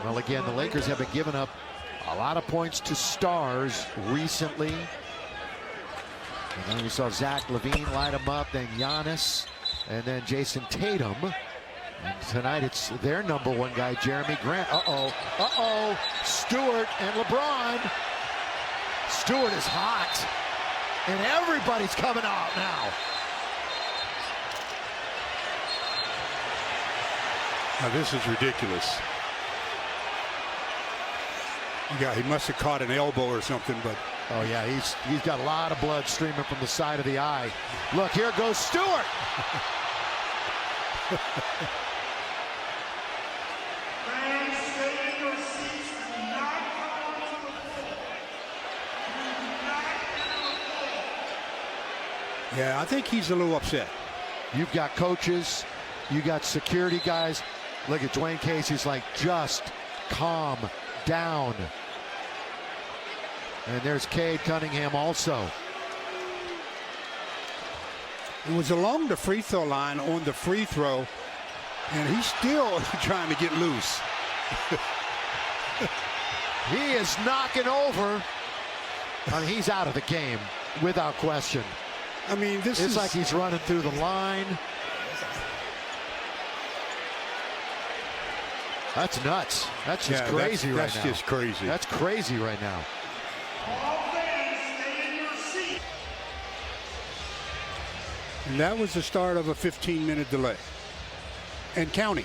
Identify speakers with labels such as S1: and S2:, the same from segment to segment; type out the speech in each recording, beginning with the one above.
S1: Well, again, the Lakers have been giving up a lot of points to stars recently. And then we saw Zach LaVine light them up, then Giannis, and then Jason Tatum. And tonight it's their number one guy, Jeremy Grant. Stewart and LeBron. Stewart is hot, and everybody's coming out now.
S2: Now this is ridiculous. Yeah, he must have caught an elbow or something, but
S1: oh yeah, he's got a lot of blood streaming from the side of the eye. Look, here goes Stewart.
S2: yeah, I think he's a little upset.
S1: You've got coaches, you got security guys. Look at Dwayne Casey's like, just calm down. And there's Cade Cunningham also.
S2: It was along the free throw line on the free throw, and he's still trying to get loose.
S1: He is knocking over. I mean, he's out of the game without question.
S2: I mean, this
S1: it's
S2: is
S1: like he's running through the line. That's nuts. That's just crazy right now.
S2: That's just crazy.
S1: That's crazy right now.
S2: And that was the start of a 15-minute delay. And counting.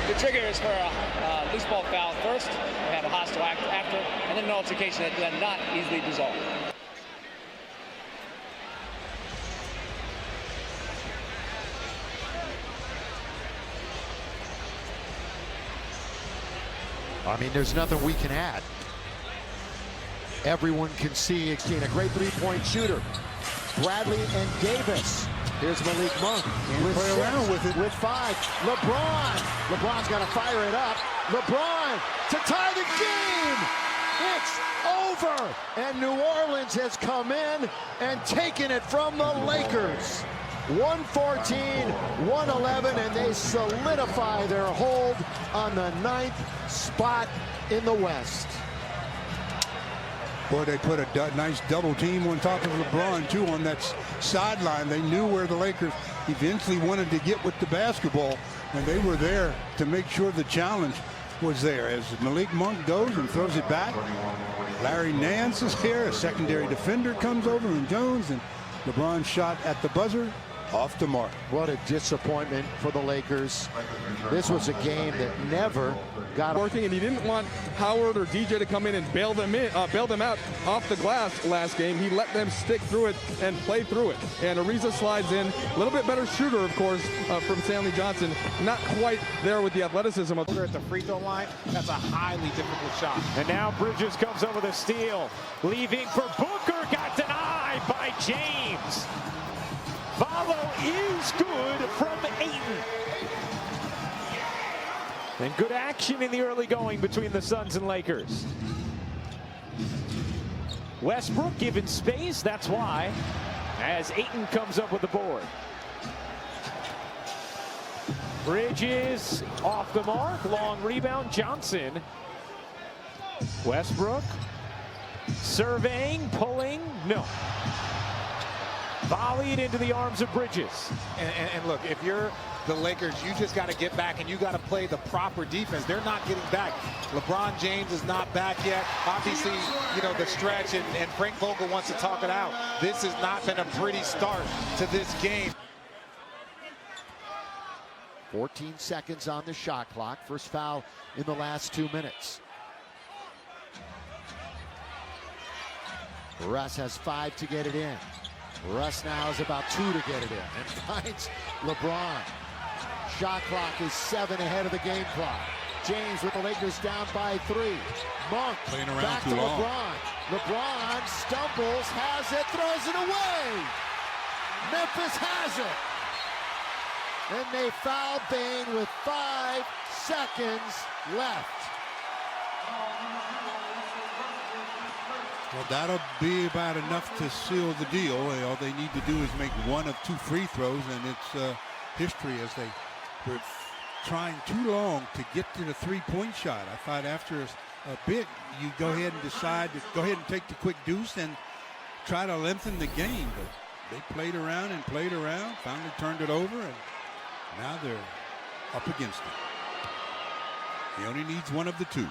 S3: The trigger is for a loose ball foul first, we have a hostile act after, and then an altercation that then not easily dissolved.
S1: I mean, there's nothing we can add. Everyone can see a great three-point shooter. Bradley and Davis. Here's Malik Monk with
S2: play around with it.
S1: With 5. LeBron's got to fire it up. LeBron to tie the game. It's over. And New Orleans has come in and taken it from the Lakers. 114, 111, and they solidify their hold on the 9th spot in the West.
S2: Boy, they put a nice double team on top of LeBron, too, on that sideline. They knew where the Lakers eventually wanted to get with the basketball, and they were there to make sure the challenge was there. As Malik Monk goes and throws it back, Larry Nance is here. A secondary defender comes over, and Jones, and LeBron shot at the buzzer. Off the mark.
S1: What a disappointment for the Lakers. This was a game that never got
S4: working, and he didn't want Howard or DJ to come in and bail them out off the glass last game. He let them stick through it and play through it. And Ariza slides in, a little bit better shooter, of course, from Stanley Johnson. Not quite there with the athleticism.
S5: At the free throw line, that's a highly difficult shot.
S6: And now Bridges comes over the steal, leaving for Booker. Got denied by James. Follow is good from Ayton. And good action in the early going between the Suns and Lakers. Westbrook given space, that's why, as Ayton comes up with the board. Bridges off the mark, long rebound, Johnson. Westbrook surveying, pulling, no. Volleyed into the arms of Bridges.
S5: And look, if you're the Lakers, you just got to get back and you got to play the proper defense. They're not getting back. LeBron James is not back yet. Obviously, you know, the stretch, and Frank Vogel wants to talk it out. This has not been a pretty start to this game.
S1: 14 seconds on the shot clock. First foul in the last 2 minutes. Russ has 5 to get it in. Russ now is about 2 to get it in and finds LeBron. Shot clock is 7 ahead of the game clock. James with the Lakers down by 3. Monk back to LeBron. LeBron stumbles, has it, throws it away. Memphis has it. and they foul Bane with 5 seconds left.
S2: Well, that'll be about enough to seal the deal. All they need to do is make 1 of 2 free throws, and it's history, as they were trying too long to get to the three-point shot. I thought after a bit, you go ahead and decide to go ahead and take the quick deuce and try to lengthen the game. But they played around and played around, finally turned it over, and now they're up against it. He only needs 1 of the 2.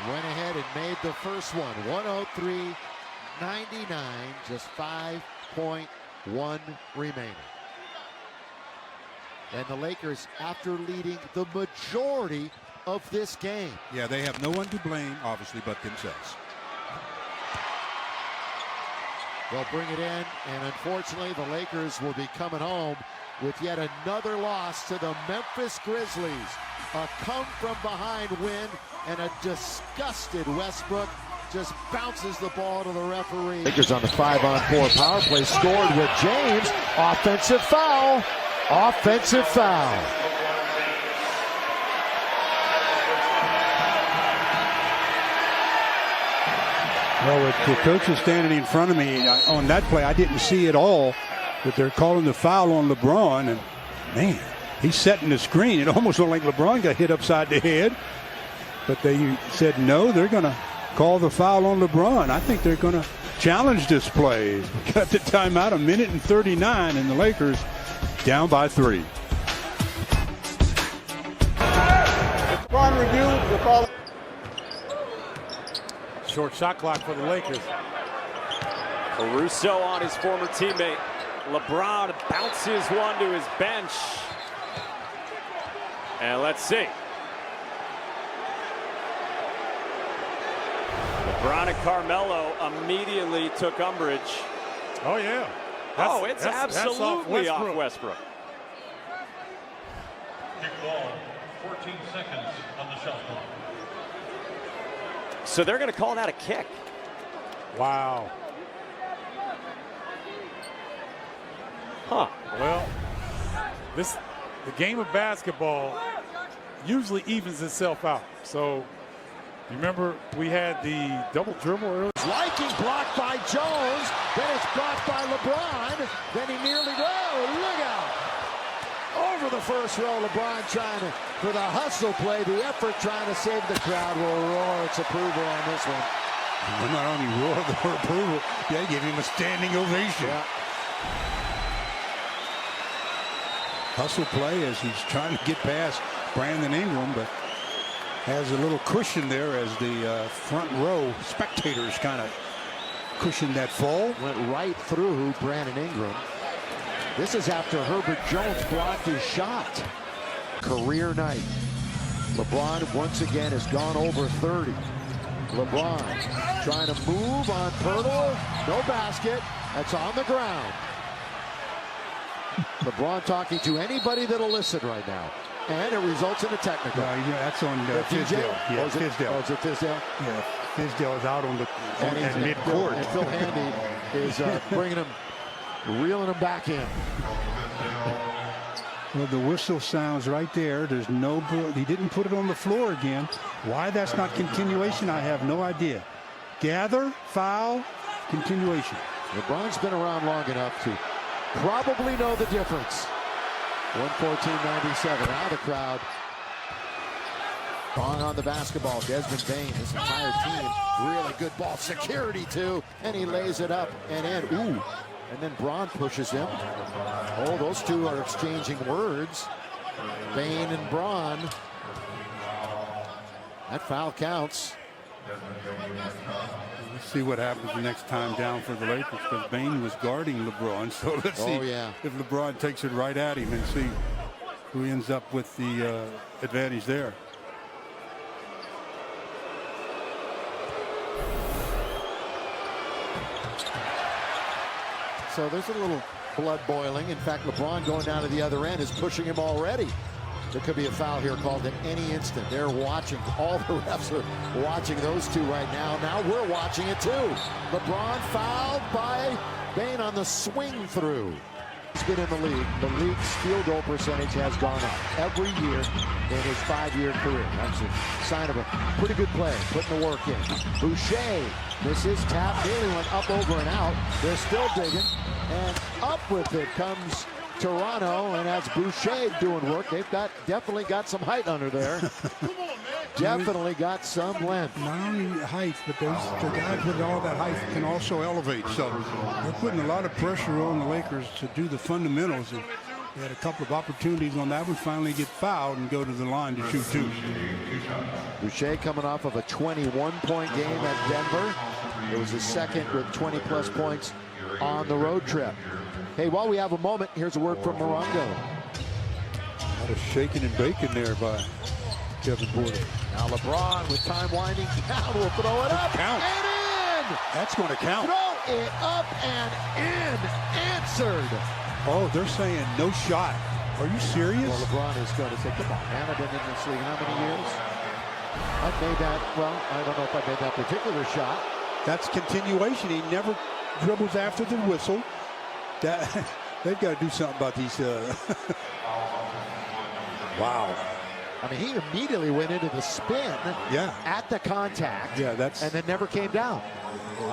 S1: Went ahead and made the first one. 103-99, just 5.1 remaining. And the Lakers, after leading the majority of this game.
S2: Yeah, they have no one to blame, obviously, but themselves.
S1: They'll bring it in, and unfortunately, the Lakers will be coming home with yet another loss to the Memphis Grizzlies. A come-from-behind win, and a disgusted Westbrook just bounces the ball to the referee. Lakers on the 5-on-4 power play, scored with James. Offensive foul. Offensive foul.
S2: Well, with the coaches standing in front of me on that play, I didn't see it all, but they're calling the foul on LeBron, and man, he's setting the screen. It almost looked like LeBron got hit upside the head, but they said no, they're going to call the foul on LeBron. I think they're going to challenge this play. We got the timeout, 1:39, and the Lakers down by 3.
S7: LeBron review, we'll call it.
S5: Short shot clock for the Lakers.
S6: Caruso on his former teammate. LeBron bounces one to his bench. And let's see. LeBron and Carmelo immediately took umbrage.
S5: Oh, yeah.
S6: It's absolutely off Westbrook.
S8: Kick ball, 14 seconds on the shot clock.
S6: So they're going to call that a kick.
S5: Wow.
S6: Huh.
S5: Well, the game of basketball usually evens itself out. So you remember we had the double dribble earlier.
S1: Liking blocked by Jones, then it's blocked by LeBron, then he nearly, look out. Over the first row, LeBron trying to, for the hustle play, the effort trying to save the crowd will roar its approval on this one.
S2: Well, not only roar their approval, they gave him a standing ovation.
S1: Yeah.
S2: Hustle play as he's trying to get past Brandon Ingram, but has a little cushion there as the front row spectators kind of cushioned that fall.
S1: Went right through Brandon Ingram. This is after Herbert Jones blocked his shot. Career night. LeBron once again has gone over 30. LeBron trying to move on Pirtle. No basket. That's on the ground. LeBron talking to anybody that'll listen right now. And it results in a technical.
S2: Yeah, that's on Fizdale. Yeah, Fizdale.
S1: Oh, is it Fizdale?
S2: Yeah, Fizdale is out on the mid-court.
S1: And Phil Handy is bringing him, reeling him back in.
S2: Well, the whistle sounds right there. There's no, he didn't put it on the floor again. Why that's not continuation, I have no idea. Gather, foul, continuation.
S1: LeBron's been around long enough to probably know the difference. 114-97. Now the crowd on the basketball. Desmond Bane, this entire team, really good ball security too, and he lays it up and in. Ooh, and then Bron pushes him. Oh, those two are exchanging words. Bane and Bron. That foul counts.
S2: Let's see what happens the next time down for the Lakers, because Bane was guarding LeBron. So let's see if LeBron takes it right at him and see who ends up with the advantage there.
S1: So there's a little blood boiling. In fact, LeBron going down to the other end is pushing him already. There could be a foul here called at any instant. They're watching. All the refs are watching those two right now. Now we're watching it too. LeBron fouled by Bane on the swing through. He's been in the league. The league's field goal percentage has gone up every year in his 5-year career. That's a sign of a pretty good player, putting the work in. Boucher, this is tap, nearly went up, over, and out. They're still digging, and up with it comes Toronto, and that's Boucher doing work. They've definitely got some height under there. Definitely got some length.
S2: Not only height, but the guys with all that height can also elevate. So they're putting a lot of pressure on the Lakers to do the fundamentals. And they had a couple of opportunities on that one, finally get fouled and go to the line to shoot two.
S1: Boucher coming off of a 21-point game at Denver. It was his second with 20-plus points on the road trip. Hey, while we have a moment, here's a word from Morongo.
S2: A lot of shaking and baking there by Kevin Porter.
S1: Now LeBron with time winding down will throw it up
S2: Count.
S1: and in.
S2: That's going to count.
S1: Throw it up and in. Answered.
S2: Oh, they're saying no shot. Are you serious?
S1: Well, LeBron is going to take the ball. Man, I've been in this league how many years? I've made that, well, I don't know if I made that particular shot.
S2: That's continuation. He never dribbles after the whistle. They've got to do something about these. Wow.
S1: I mean, he immediately went into the spin at the contact.
S2: Yeah, that's.
S1: And then never came down.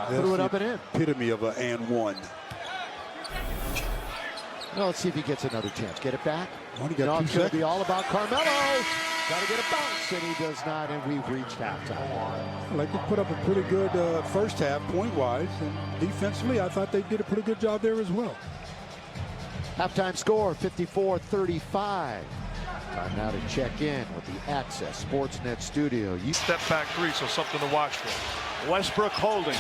S1: Threw it up and in.
S2: Epitome of an and one.
S1: Well, let's see if he gets another chance. Get it back.
S2: Well, he got 2
S1: it's going to
S2: seconds.
S1: be all about Carmelo. Got to get a bounce, and he does not, and we've reached halftime.
S2: Like, they put up a pretty good first half point-wise, and defensively, I thought they did a pretty good job there as well.
S1: Halftime score, 54-35. Time now to check in with the Access Sportsnet studio.
S8: Step back three, so something to watch for.
S9: Westbrook holding.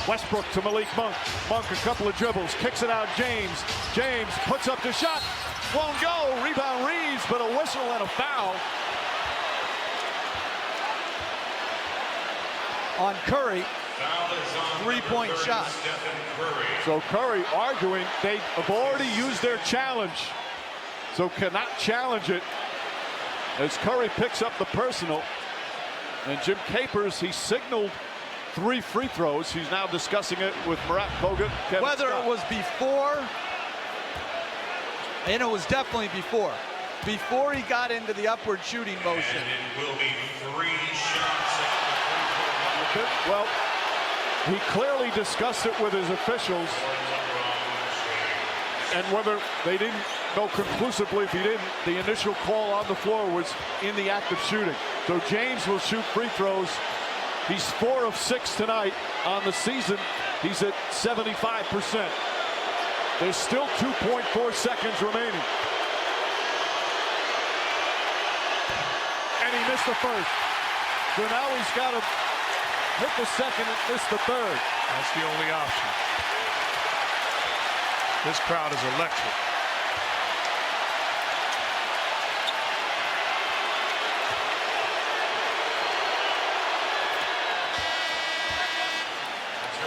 S9: Westbrook to Malik Monk. Monk a couple of dribbles, kicks it out James. James puts up the shot. Won't go. Rebound Reeves, but a whistle and a foul.
S10: On Curry, three-point shot.
S9: So Curry arguing they have already used their challenge, so cannot challenge it. As Curry picks up the personal, and Jim Capers, he signaled 3 free throws. He's now discussing it with Murat Kogut.
S10: Whether it was before, and it was definitely before he got into the upward shooting motion.
S8: And it will be 3 shots.
S9: Well, he clearly discussed it with his officials, and whether they didn't know conclusively, if he didn't, the initial call on the floor was in the act of shooting. So James will shoot free throws. He's 4 of 6 tonight on the season. He's at 75%. There's still 2.4 seconds remaining. And he missed the first. So now he's got to hit the second and miss the third.
S8: That's the only option. This crowd is electric.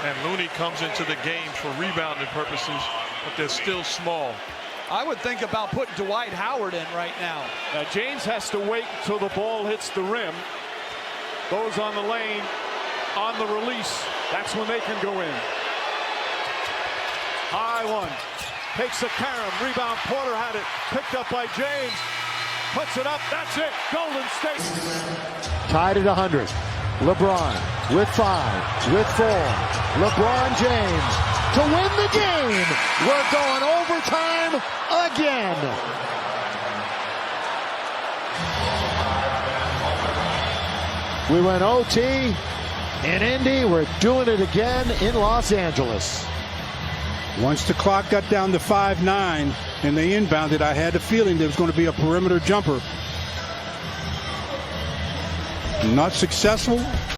S8: And Looney comes into the game for rebounding purposes, but they're still small.
S10: I would think about putting Dwight Howard in right now.
S9: Now James has to wait until the ball hits the rim. Goes on the lane, on the release. That's when they can go in. High one. Takes a carom. Rebound. Porter had it. Picked up by James. Puts it up. That's it. Golden State.
S1: Tied at 100. LeBron with 5, with 4. LeBron James to win the game. We're going overtime again. We went OT in Indy. We're doing it again in Los Angeles.
S2: Once the clock got down to 5-9 and they inbounded, I had the feeling there was going to be a perimeter jumper. Not successful.